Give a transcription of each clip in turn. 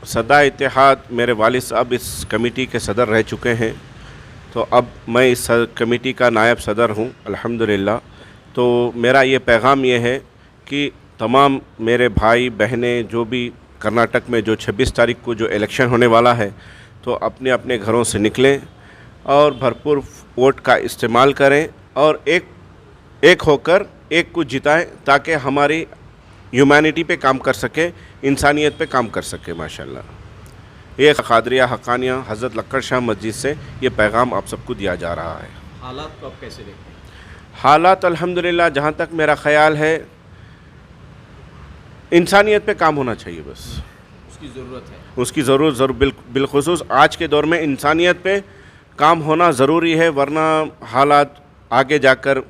सदा इत्तेहाद मेरे वालिद साहब इस कमेटी के सदर रह चुके हैं, तो अब मैं इस कमेटी का नायब सदर हूँ अल्हम्दुलिल्लाह। तो मेरा ये पैगाम ये है कि तमाम मेरे भाई बहनें जो भी कर्नाटक में जो 26 तारीख को जो इलेक्शन होने वाला है, तो अपने अपने घरों से निकलें और भरपूर वोट का इस्तेमाल करें और एक होकर एक को जिताएं, ताकि हमारी ह्यूमैनिटी पे काम कर सके, इंसानियत पे काम कर सके। माशाल्लाह ये क़ादरिया हक़ानिया हज़रत लक्कड़ शाह मस्जिद से ये पैगाम आप सबको दिया जा रहा है। हालात को आप कैसे देखते हैं? हालात अल्हम्दुलिल्लाह जहाँ तक मेरा ख़याल है इंसानियत पे काम होना चाहिए, बस उसकी ज़रूरत है। उसकी ज़रूर बिलखुसूस आज के दौर में इंसानियत पे काम होना ज़रूरी है, वरना हालात आगे जाकर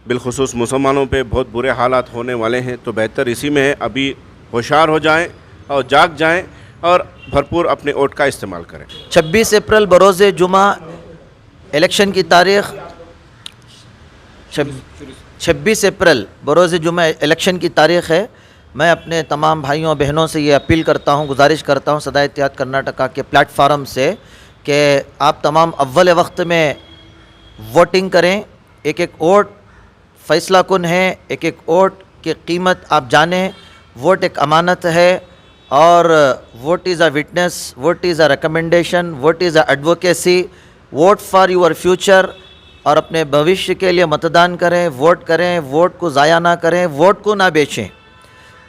बिलखुसूस मुसलमानों पे बहुत बुरे हालात होने वाले हैं। तो बेहतर इसी में है अभी होशियार हो जाएं और जाग जाएं और भरपूर अपने वोट का इस्तेमाल करें। 26 अप्रैल बरोज़ जुमा इलेक्शन की तारीख़ 26 अप्रैल बरोज़ जुमा इलेक्शन की तारीख़ है। मैं अपने तमाम भाइयों बहनों से ये अपील करता हूँ, गुजारिश करता हूँ सदा इत्तेहाद कर्नाटका के प्लेटफार्म से कि आप तमाम अव्वल वक्त में वोटिंग करें। एक एक वोट फ़ैसला कुन है, एक एक वोट की कीमत आप जानें। वोट एक अमानत है और vote is a witness, vote is a recommendation, vote is a advocacy, vote for your future. और अपने भविष्य के लिए मतदान करें, वोट करें, वोट को ज़ाया ना करें, वोट को ना बेचें।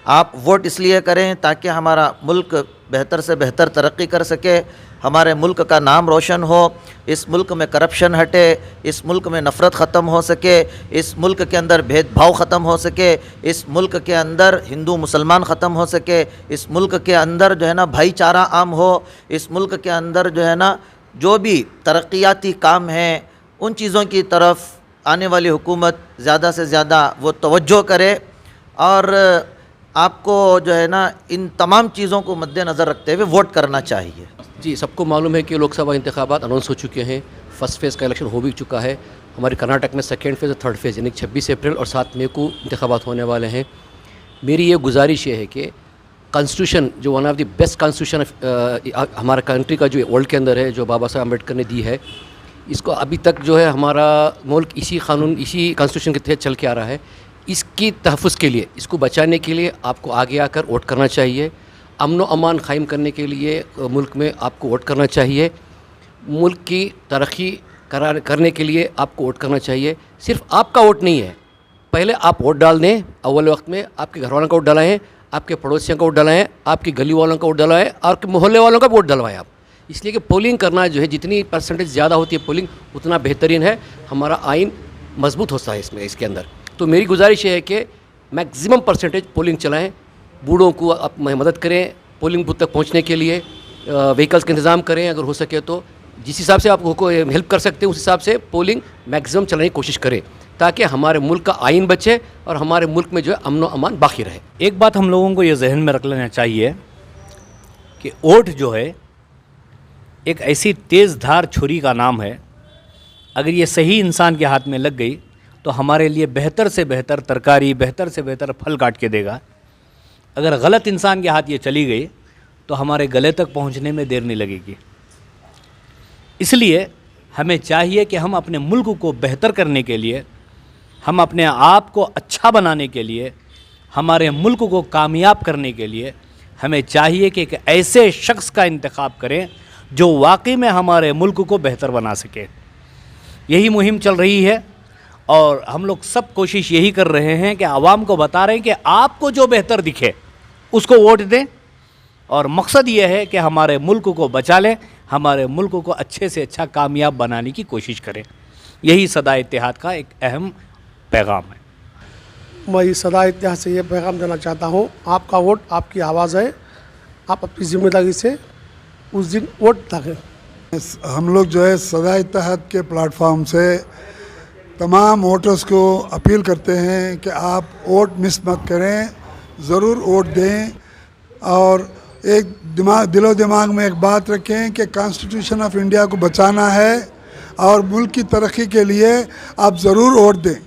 आप वोट इसलिए करें ताकि हमारा मुल्क बेहतर से बेहतर तरक्की कर सके, हमारे मुल्क का नाम रोशन हो, इस मुल्क में करप्शन हटे, इस मुल्क में नफ़रत ख़त्म हो सके, इस मुल्क के अंदर भेदभाव ख़त्म हो सके, इस मुल्क के अंदर हिंदू मुसलमान ख़त्म हो सके, इस मुल्क के अंदर जो है ना भाईचारा आम हो, इस मुल्क के अंदर जो है ना जो भी तरक्याती काम हैं उन चीज़ों की तरफ आने वाली हुकूमत ज़्यादा से ज़्यादा वो तवज्जो करे। और आपको जो है ना इन तमाम चीज़ों को मद्देनज़र रखते हुए वोट करना चाहिए। जी, सबको मालूम है कि लोकसभा इंतखाबात अनाउंस हो चुके हैं, फर्स्ट फेज़ का इलेक्शन हो भी चुका है। हमारे कर्नाटक में सेकेंड फेज़ और थर्ड फेज़ यानी 26 अप्रैल और 7 मई को इंतखाबात होने वाले हैं। मेरी ये गुजारिश ये है कि कॉन्स्टिट्यूशन जो one of the best constitution हमारा कंट्री का जो वर्ल्ड के अंदर है, जो बाबा साहब अम्बेडकर ने दी है, इसको अभी तक जो है हमारा मुल्क इसी कॉन्स्टिट्यूशन के तहत चल के आ रहा है। इसकी तहफ़्फ़ुज़ के लिए, इसको बचाने के लिए आपको आगे आकर वोट करना चाहिए। अमन व अमान क़ायम करने के लिए मुल्क में आपको वोट करना चाहिए। मुल्क की तरक्की करने के लिए आपको वोट करना चाहिए। सिर्फ आपका वोट नहीं है, पहले आप वोट डाल दें। अव्वल वक्त में आपके घर वालों का वोट डालें, आपके पड़ोसियों का वोट डालें, आपकी गली वालों का वोट डलवाएँ और मोहल्ले वालों का वोट डलवाएँ आप। इसलिए कि पोलिंग करना जो है, जितनी परसेंटेज ज़्यादा होती है पोलिंग, उतना बेहतरीन है, हमारा आइन मजबूत होता है इसके अंदर। तो मेरी गुजारिश ये है कि मैक्सिमम परसेंटेज पोलिंग चलाएं, बूढ़ों को आप मदद करें पोलिंग बूथ तक पहुंचने के लिए, व्हीकल्स का इंतज़ाम करें अगर हो सके तो। जिस हिसाब से आपको हेल्प कर सकते हैं उस हिसाब से पोलिंग मैक्सिमम चलाने की कोशिश करें, ताकि हमारे मुल्क का आइन बचे और हमारे मुल्क में जो है अमन व अमान बाकी रहे। एक बात हम लोगों को ये जहन में रख लेना चाहिए कि वोट जो है एक ऐसी तेज़ धार छुरी का नाम है, अगर ये सही इंसान के हाथ में लग गई तो हमारे लिए बेहतर से बेहतर तरकारी, बेहतर से बेहतर फल काट के देगा। अगर गलत इंसान के हाथ ये चली गई तो हमारे गले तक पहुंचने में देर नहीं लगेगी। इसलिए हमें चाहिए कि हम अपने मुल्क को बेहतर करने के लिए, हम अपने आप को अच्छा बनाने के लिए, हमारे मुल्क को कामयाब करने के लिए हमें चाहिए कि एक ऐसे शख्स का इंतखाब करें जो वाकई में हमारे मुल्क को बेहतर बना सके। यही मुहिम चल रही है और हम लोग सब कोशिश यही कर रहे हैं कि आवाम को बता रहे हैं कि आपको जो बेहतर दिखे उसको वोट दें, और मकसद ये है कि हमारे मुल्क को बचा लें, हमारे मुल्क को अच्छे से अच्छा कामयाब बनाने की कोशिश करें। यही सदा इत्तेहाद का एक अहम पैगाम है। मैं सदा इत्तेहाद से ये पैगाम देना चाहता हूँ, आपका वोट आपकी आवाज़ है, आप अपनी ज़िम्मेदारी से उस दिन वोट डालें। हम लोग जो है सदा इत्तेहाद के प्लेटफॉर्म से तमाम वोटर्स को अपील करते हैं कि आप वोट मिस मत करें, ज़रूर वोट दें। और एक दिलो दिमाग में एक बात रखें कि कॉन्स्टिट्यूशन ऑफ इंडिया को बचाना है और मुल्क की तरक्की के लिए आप ज़रूर वोट दें।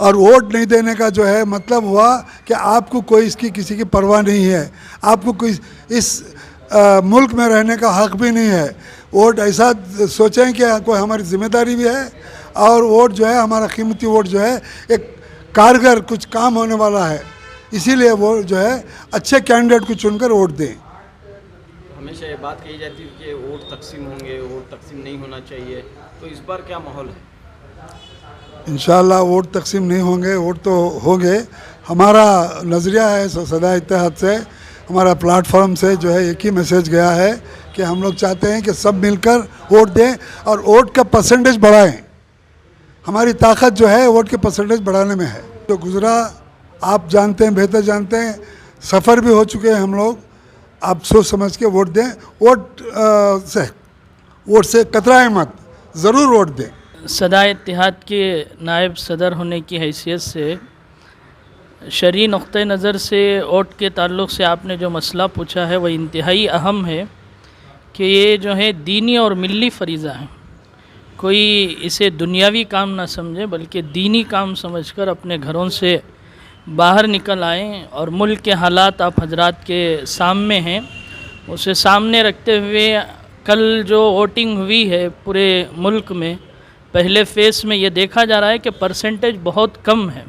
और वोट नहीं देने का जो है मतलब हुआ कि आपको कोई इसकी किसी की परवाह नहीं है, आपको कोई इस मुल्क में रहने का हक भी नहीं है। वोट ऐसा सोचें कि कोई हमारी जिम्मेदारी भी है और वोट जो है हमारा कीमती वोट जो है एक कारगर कुछ काम होने वाला है, इसीलिए वो जो है अच्छे कैंडिडेट को चुनकर वोट दें। हमेशा ये बात कही जाती है कि वोट तकसीम होंगे, वोट तकसीम नहीं होना चाहिए, तो इस बार क्या माहौल है? इंशाअल्लाह वोट तकसीम नहीं होंगे, वोट तो होंगे। हमारा नज़रिया है सदा इत्तेहाद से, हमारा प्लेटफॉर्म से जो है एक ही मैसेज गया है कि हम लोग चाहते हैं कि सब मिलकर वोट दें और वोट का परसेंटेज बढ़ाएं। हमारी ताकत जो है वोट के परसेंटेज बढ़ाने में है। जो गुज़रा आप जानते हैं, बेहतर जानते हैं, सफ़र भी हो चुके हैं हम लोग। आप सोच समझ के वोट दें, वोट से कतराएं मत, ज़रूर वोट दें। सदा इत्तेहाद के नायब सदर होने की हैसियत से शरई नुक्ते नज़र से वोट के ताल्लुक़ से आपने जो मसला पूछा है वह इंतहाई अहम है कि ये जो है दीनी और मिली फ़रीज़ा है। कोई इसे दुनियावी काम ना समझे बल्कि दीनी काम समझकर अपने घरों से बाहर निकल आएँ और मुल्क के हालात आप हजरात के सामने हैं, उसे सामने रखते हुए कल जो वोटिंग हुई है पूरे मुल्क में, पहले फ़ेज़ में ये देखा जा रहा है कि परसेंटेज बहुत कम है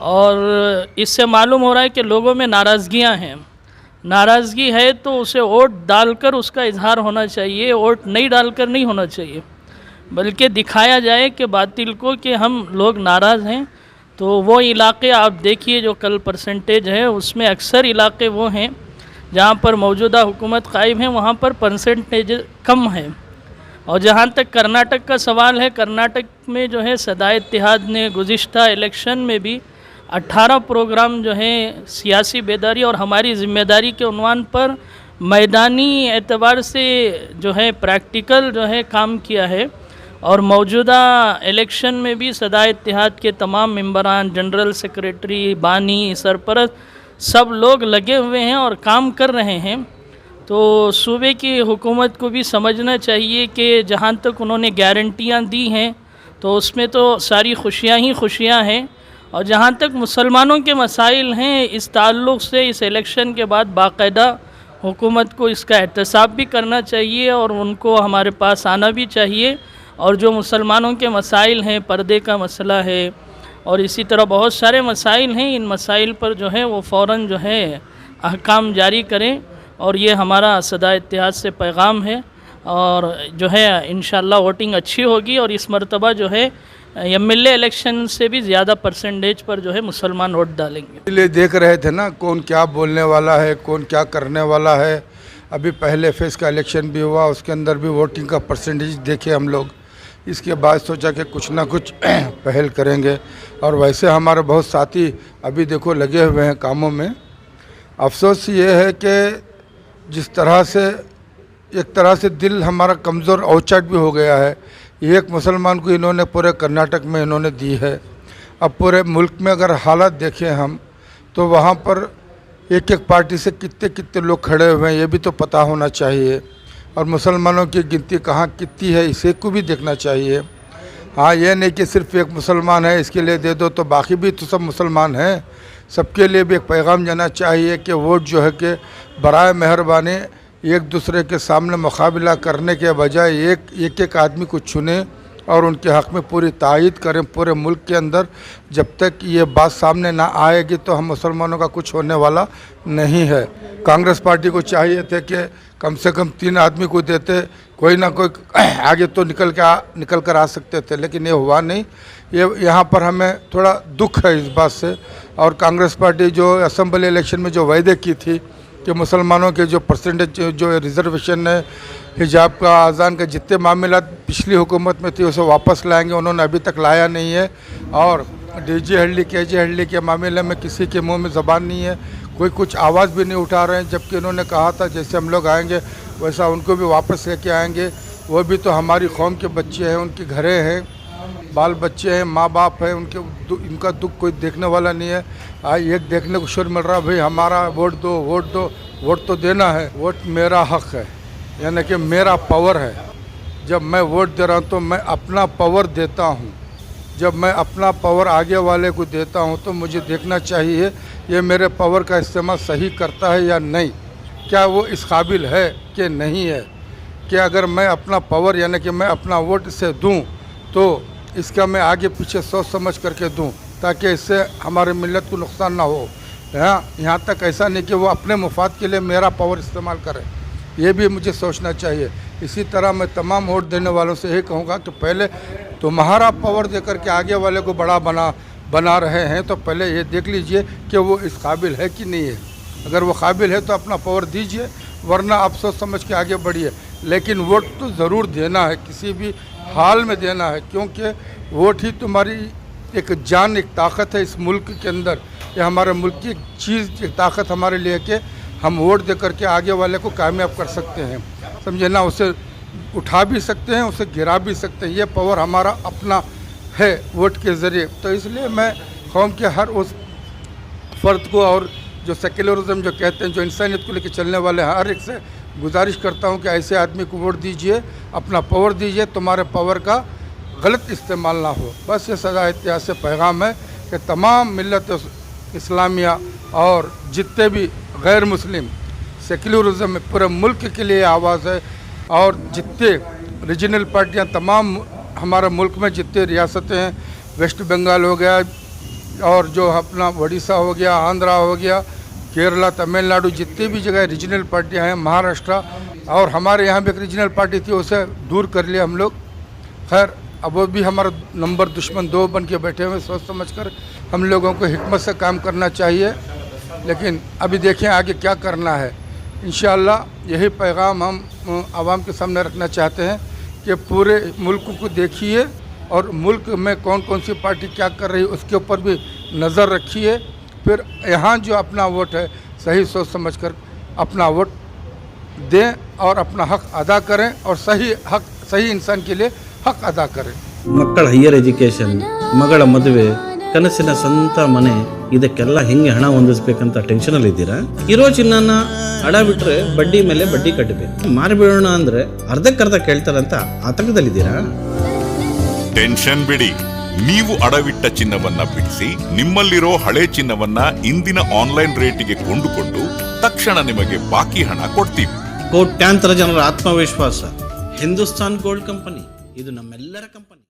और इससे मालूम हो रहा है कि लोगों में नाराज़गियाँ हैं। नाराज़गी है तो उसे वोट डालकर उसका इजहार होना चाहिए, वोट नहीं डालकर नहीं होना चाहिए, बल्कि दिखाया जाए कि बातिल को कि हम लोग नाराज़ हैं। तो वो इलाके आप देखिए जो कल परसेंटेज है उसमें अक्सर इलाके वो हैं जहाँ पर मौजूदा हुकूमत कायम है, वहाँ पर परसेंटेज कम है। और जहाँ तक कर्नाटक का सवाल है, कर्नाटक में जो है सदा इत्तेहाद ने गुज़िश्ता इलेक्शन में भी 18 प्रोग्राम जो है सियासी बेदारी और हमारी ज़िम्मेदारी के उन्वान पर मैदानी एतबार से जो है प्रैक्टिकल जो है काम किया है। और मौजूदा इलेक्शन में भी सदा इत्तेहाद के तमाम मेंबरान, जनरल सेक्रेटरी, बानी, सरपरस्त सब लोग लगे हुए हैं और काम कर रहे हैं। तो सूबे की हुकूमत को भी समझना चाहिए कि जहाँ तक उन्होंने गारंटियाँ दी हैं तो उसमें तो सारी खुशियाँ ही खुशियाँ हैं, और जहाँ तक मुसलमानों के मसाइल हैं इस ताल्लुक़ से इस इलेक्शन के बाद बाकायदा हुकूमत को इसका एहतसाब भी करना चाहिए और उनको हमारे पास आना भी चाहिए। और जो मुसलमानों के मसाइल हैं, पर्दे का मसला है और इसी तरह बहुत सारे मसाइल हैं, इन मसाइल पर जो है वो फ़ौरन जो है अहकाम जारी करें। और ये हमारा सदा इत्तेहाद से पैगाम है और जो है इंशाअल्लाह वोटिंग अच्छी होगी और इस मरतबा जो है एमएलए इलेक्शन से भी ज़्यादा परसेंटेज पर जो है मुसलमान वोट डालेंगे। इसलिए देख रहे थे ना कौन क्या बोलने वाला है, कौन क्या करने वाला है। अभी पहले फेज़ का इलेक्शन भी हुआ, उसके अंदर भी वोटिंग का परसेंटेज देखे हम लोग। इसके बाद सोचा कि कुछ ना कुछ पहल करेंगे और वैसे हमारे बहुत साथी अभी देखो लगे हुए हैं कामों में। अफसोस ये है कि जिस तरह से एक तरह से दिल हमारा कमज़ोर औचट भी हो गया है। एक मुसलमान को इन्होंने पूरे कर्नाटक में इन्होंने दी है। अब पूरे मुल्क में अगर हालात देखें हम तो वहाँ पर एक एक पार्टी से कितने कितने लोग खड़े हुए हैं ये भी तो पता होना चाहिए, और मुसलमानों की गिनती कहाँ कितनी है इसे को भी देखना चाहिए। हाँ, ये नहीं कि सिर्फ एक मुसलमान है इसके लिए दे दो, तो बाकी भी तो सब मुसलमान हैं। सबके लिए भी एक पैगाम जाना चाहिए कि वोट जो है कि बराए मेहरबानी एक दूसरे के सामने मुकाबला करने के बजाय एक एक आदमी को चुने और उनके हक़ में पूरी तायीद करें पूरे मुल्क के अंदर। जब तक ये बात सामने ना आएगी तो हम मुसलमानों का कुछ होने वाला नहीं है। कांग्रेस पार्टी को चाहिए थे कि कम से कम 3 आदमी को देते, कोई ना कोई आगे तो निकल कर आ सकते थे, लेकिन ये हुआ नहीं। ये यहाँ पर हमें थोड़ा दुख है इस बात से। और कांग्रेस पार्टी जो असम्बली इलेक्शन में जो वायदे की थी कि मुसलमानों के जो परसेंटेज जो रिजर्वेशन है, हिजाब का, अजान का, जितने मामला पिछली हुकूमत में थे उसे वापस लाएंगे, उन्होंने अभी तक लाया नहीं है। और डीजे हल्ली केजे हल्ली के मामले में किसी के मुंह में ज़बान नहीं है, कोई कुछ आवाज़ भी नहीं उठा रहे हैं। जबकि उन्होंने कहा था जैसे हम लोग आएंगे वैसा उनको भी वापस लेके आएंगे। वो भी तो हमारी कौम के बच्चे हैं, उनके घरे हैं, बाल बच्चे हैं, माँ बाप हैं, इनका दुख कोई देखने वाला नहीं है। आज एक देखने को शुरू मिल रहा है भाई हमारा वोट दो वोट दो। वोट तो देना है, वोट मेरा हक है, यानी कि मेरा पावर है। जब मैं वोट दे रहा हूँ तो मैं अपना पावर देता हूँ। जब मैं अपना पावर आगे वाले को देता हूँ तो मुझे देखना चाहिए ये मेरे पावर का इस्तेमाल सही करता है या नहीं, क्या वो इस काबिल है कि नहीं है, कि अगर मैं अपना पावर यानी कि मैं अपना वोट इसे दूँ तो इसका मैं आगे पीछे सोच समझ करके दूँ ताकि इससे हमारे मिलत को नुकसान ना हो। यहाँ तक ऐसा नहीं कि वो अपने मुफाद के लिए मेरा पावर इस्तेमाल करे, ये भी मुझे सोचना चाहिए। इसी तरह मैं तमाम वोट देने वालों से यही कहूँगा कि पहले तुम्हारा पावर देकर के आगे वाले को बड़ा बना रहे हैं तो पहले ये देख लीजिए कि वो इस काबिल है कि नहीं है। अगर वो काबिल है तो अपना पावर दीजिए, वरना आप सोच समझ के आगे बढ़िए। लेकिन वोट तो ज़रूर देना है, किसी भी हाल में देना है, क्योंकि वोट ही तुम्हारी एक जान, एक ताकत है इस मुल्क के अंदर। ये हमारे मुल्क की एक चीज़, एक ताकत हमारे लिए कि हम वोट दे करके आगे वाले को कामयाब कर सकते हैं, समझे ना। उसे उठा भी सकते हैं, उसे गिरा भी सकते हैं। ये पावर हमारा अपना है वोट के ज़रिए। तो इसलिए मैं कौम के हर उस फ़र्द को और जो सेक्युलरिज्म जो कहते हैं, जो इंसानियत को लेकर चलने वाले हर एक से गुजारिश करता हूँ कि ऐसे आदमी को वोट दीजिए, अपना पावर दीजिए, तुम्हारे पावर का गलत इस्तेमाल ना हो। बस ये सदा इतिहाद से पैगाम है कि तमाम मिलत इस्लामिया और जितने भी गैर मुस्लिम सेक्युलरिज्म में पूरे मुल्क के लिए आवाज़ है। और जितने रीजनल पार्टियां तमाम हमारे मुल्क में जितने रियासतें हैं, वेस्ट बंगाल हो गया और जो अपना उड़ीसा हो गया, आंध्रा हो गया, केरला, तमिलनाडु, जितनी भी जगह रीजनल पार्टियां हैं, महाराष्ट्र, और हमारे यहाँ भी एक रीजनल पार्टी थी, उसे दूर कर लिया हम लोग। खैर अब वो भी हमारा नंबर दुश्मन 2 बन के बैठे हुए। सोच समझ कर हम लोगों को हिकमत से काम करना चाहिए। लेकिन अभी देखें आगे क्या करना है। इंशाअल्लाह यही पैगाम हम आवाम के सामने रखना चाहते हैं कि पूरे मुल्क को देखिए और मुल्क में कौन कौन सी पार्टी क्या कर रही है उसके ऊपर भी नज़र रखिए। फिर यहाँ जो अपना वोट है सही सोच समझ कर अपना वोट दें और अपना हक अदा करें और सही इंसान के लिए हक अदा करें। ಮಕ್ಕಳ ಹೈಯರ್ ಎಜುಕೇಷನ್, ಮಗಳ ಮದುವೆ, ಕನಸಿನ ಸ್ವಂತ ಮನೆ, ಇದಕ್ಕೆಲ್ಲ ಹೆಂಗೆ ಹಣ ಹೊಂದಿಸ್ಬೇಕಂತ ಟೆನ್ಷನಲ್ಲಿ ಇದ್ದೀರಾ? ಇರೋ ಚಿನ್ನನ ಅಡ ಬಿಟ್ರೆ ಬಡ್ಡಿ ಮೇಲೆ ಬಡ್ಡಿ ಕಟ್ಟಬೇಕು, ಮಾರಿಬಿಡೋಣ ಅಂದ್ರೆ ಅರ್ಧಕ್ಕರ್ಧ ಕೇಳ್ತಾರಂತ ಆತಂಕದಲ್ಲಿದ್ದೀರಾ? ಟೆನ್ಷನ್ ಬಿಡಿ, ನೀವು ಅಡವಿಟ್ಟ ಚಿನ್ನವನ್ನ ಬಿಡಿಸಿ ನಿಮ್ಮಲ್ಲಿರೋ ಹಳೆ ಚಿನ್ನವನ್ನ ಇಂದಿನ ಆನ್ಲೈನ್ ರೇಟಿಗೆ ಕೊಂಡುಕೊಂಡು ತಕ್ಷಣ ನಿಮಗೆ ಬಾಕಿ ಹಣ ಕೊಡ್ತೀವಿ. ಕೋಟ್ಯಾಂತರ ಜನರ ಆತ್ಮವಿಶ್ವಾಸ ಹಿಂದೂಸ್ತಾನ್ ಗೋಲ್ಡ್ ಕಂಪನಿ, ಇದು ನಮ್ಮೆಲ್ಲರ ಕಂಪನಿ.